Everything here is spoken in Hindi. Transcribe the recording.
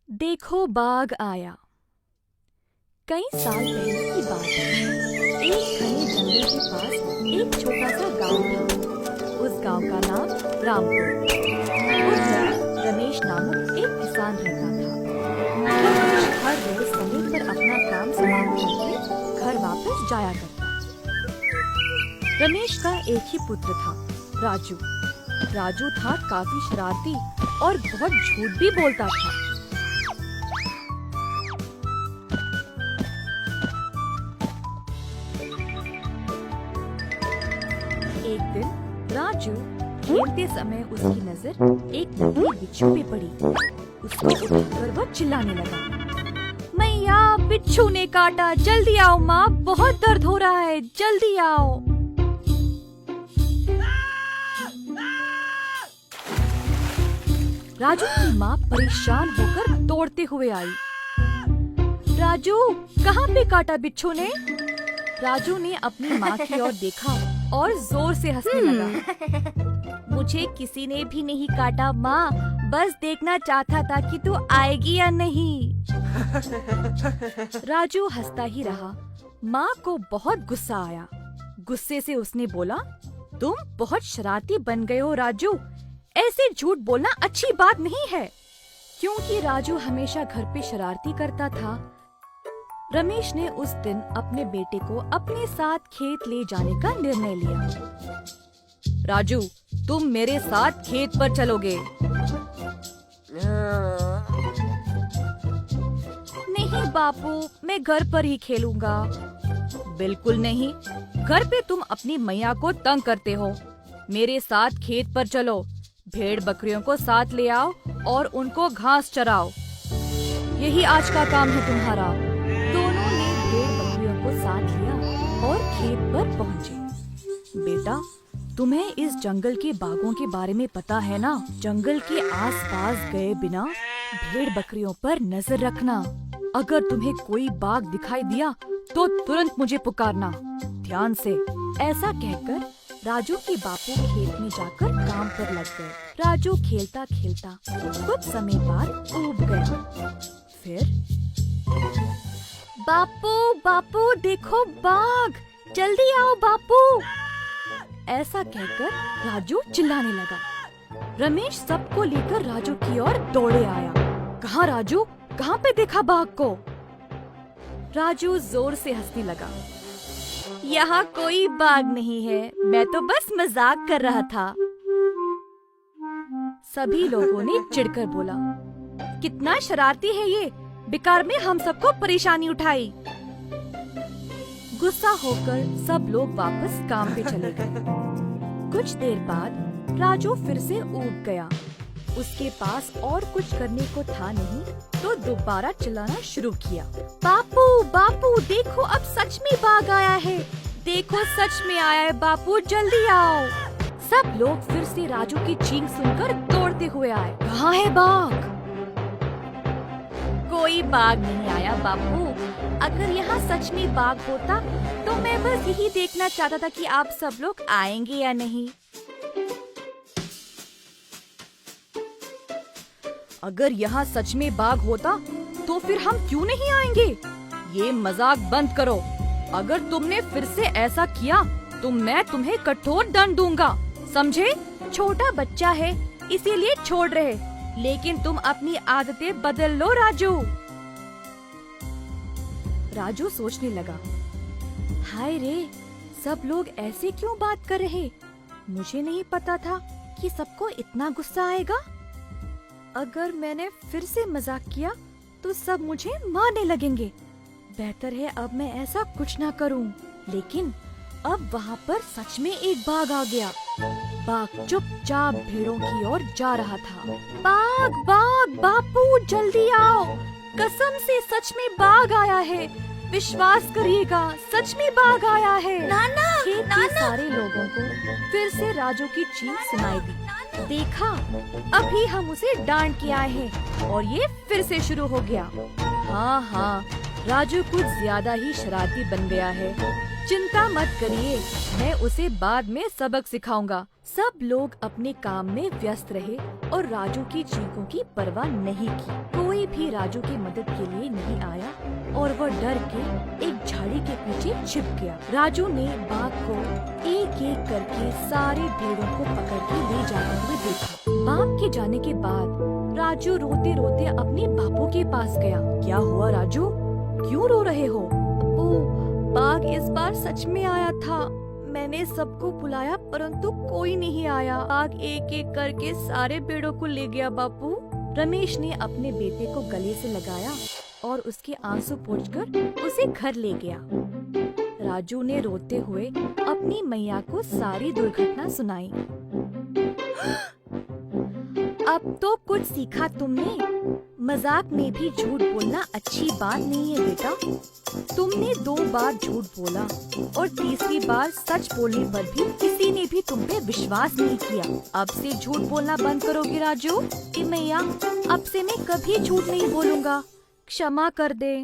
देखो बाघ आया। कई साल पहले की बात है। एक घने जंगल के पास एक छोटा सा गांव था। उस गांव का नाम रामपुर। उस घर रमेश नामक एक किसान रहता था। रमेश हर रोज समय पर अपना काम समाप्त करके घर वापस जाया करता। रमेश का एक ही पुत्र था, राजू। राजू था काफी शरारती और बहुत झूठ भी बोलता था। एक दिन राजू खेलते समय उसकी नजर एक नकली बिच्छू पे पड़ी। उसको उठाकर वह चिल्लाने लगा, मैया बिच्छू ने काटा, जल्दी आओ माँ, बहुत दर्द हो रहा है, जल्दी आओ। राजू की माँ परेशान होकर दौड़ते हुए आई। राजू, कहाँ पे काटा बिच्छू ने? राजू ने अपनी माँ की ओर देखा और जोर से हंसने लगा। मुझे किसी ने भी नहीं काटा माँ, बस देखना चाहता था कि तू आएगी या नहीं। राजू हंसता ही रहा। माँ को बहुत गुस्सा आया। गुस्से से उसने बोला, तुम बहुत शरारती बन गए हो राजू, ऐसे झूठ बोलना अच्छी बात नहीं है। क्योंकि राजू हमेशा घर पे शरारती करता था, रमेश ने उस दिन अपने बेटे को अपने साथ खेत ले जाने का निर्णय लिया। राजू, तुम मेरे साथ खेत पर चलोगे? नहीं बापू, मैं घर पर ही खेलूंगा। बिल्कुल नहीं, घर पे तुम अपनी मैया को तंग करते हो। मेरे साथ खेत पर चलो, भेड़ बकरियों को साथ ले आओ और उनको घास चराओ। यही आज का काम है तुम्हारा। दोनों ने भेड़ बकरियों को साथ लिया और खेत पर पहुँचे। बेटा, तुम्हें इस जंगल के बाघों के बारे में पता है ना? जंगल के आसपास गए बिना भेड़ बकरियों पर नजर रखना। अगर तुम्हें कोई बाघ दिखाई दिया तो तुरंत मुझे पुकारना, ध्यान से। ऐसा कहकर राजू के बापू खेत में जाकर काम पर लग गए। राजू खेलता खेलता कुछ समय बाद ऊब गया। फिर बापू बापू देखो बाघ, जल्दी आओ बापू। ऐसा कहकर राजू चिल्लाने लगा। रमेश सबको लेकर राजू की ओर दौड़े आया। कहाँ राजू, कहाँ पे देखा बाघ को? राजू जोर से हंसने लगा। यहाँ कोई बाघ नहीं है, मैं तो बस मजाक कर रहा था। सभी लोगों ने चिढ़कर बोला, कितना शरारती है ये, बेकार में हम सबको परेशानी उठाई। गुस्सा होकर सब लोग वापस काम पे चले गए। कुछ देर बाद राजू फिर से ऊब गया। उसके पास और कुछ करने को था नहीं तो दोबारा चिल्लाना शुरू किया। बापू बापू देखो, अब सच में बाघ आया है, देखो सच में आया है बापू, जल्दी आओ। सब लोग फिर से राजू की चीख सुनकर दौड़ते हुए आए। कहाँ है बाघ? कोई बाघ नहीं आया बापू। अगर यहाँ सच में बाघ होता तो मैं बस यही देखना चाहता था कि आप सब लोग आएंगे या नहीं। अगर यहाँ सच में बाघ होता तो फिर हम क्यों नहीं आएंगे? ये मजाक बंद करो। अगर तुमने फिर से ऐसा किया तो मैं तुम्हें कठोर दंड दूंगा, समझे? छोटा बच्चा है इसीलिए छोड़ रहे, लेकिन तुम अपनी आदतें बदल लो राजू। राजू सोचने लगा, हाय रे, सब लोग ऐसे क्यों बात कर रहे? मुझे नहीं पता था कि सबको इतना गुस्सा आएगा। अगर मैंने फिर से मजाक किया तो सब मुझे मारने लगेंगे। बेहतर है अब मैं ऐसा कुछ ना करूं। लेकिन अब वहाँ पर सच में एक बाघ आ गया। बाघ चुपचाप भेड़ों की ओर जा रहा था। बाघ बाघ बापू जल्दी आओ, कसम से सच में बाघ आया है, विश्वास करिएगा, सच में बाघ आया है। नाना, खेत के सारे लोगों को फिर से राजू की चीख सुनाई दी। देखा, अभी हम उसे डांट के आए हैं और ये फिर से शुरू हो गया। हाँ हाँ, राजू कुछ ज्यादा ही शरारती बन गया है। चिंता मत करिए, मैं उसे बाद में सबक सिखाऊंगा। सब लोग अपने काम में व्यस्त रहे और राजू की चीखों की परवाह नहीं की। कोई भी राजू की मदद के लिए नहीं आया और वह डर के एक झाड़ी के पीछे छिप गया। राजू ने बाघ को एक एक करके सारे भेड़ों को पकड़ के ले जाते हुए देखा। बाघ के जाने के बाद राजू रोते रोते अपने बापू के पास गया। क्या हुआ राजू, क्यों रो रहे हो? बाघ इस बार सच में आया था। मैंने सबको बुलाया परंतु कोई नहीं आया। बाघ एक एक करके सारे पेड़ों को ले गया बापू। रमेश ने अपने बेटे को गले से लगाया और उसके आंसू पोंछकर उसे घर ले गया। राजू ने रोते हुए अपनी मैया को सारी दुर्घटना सुनाई। अब तो कुछ सीखा तुमने। मजाक में भी झूठ बोलना अच्छी बात नहीं है बेटा। तुमने 2 बार झूठ बोला और तीसरी बार सच बोलने पर भी किसी ने भी तुम पे विश्वास नहीं किया। अब से झूठ बोलना बंद करोगे राजू? मैया, अब से मैं कभी झूठ नहीं बोलूँगा। क्षमा कर दे।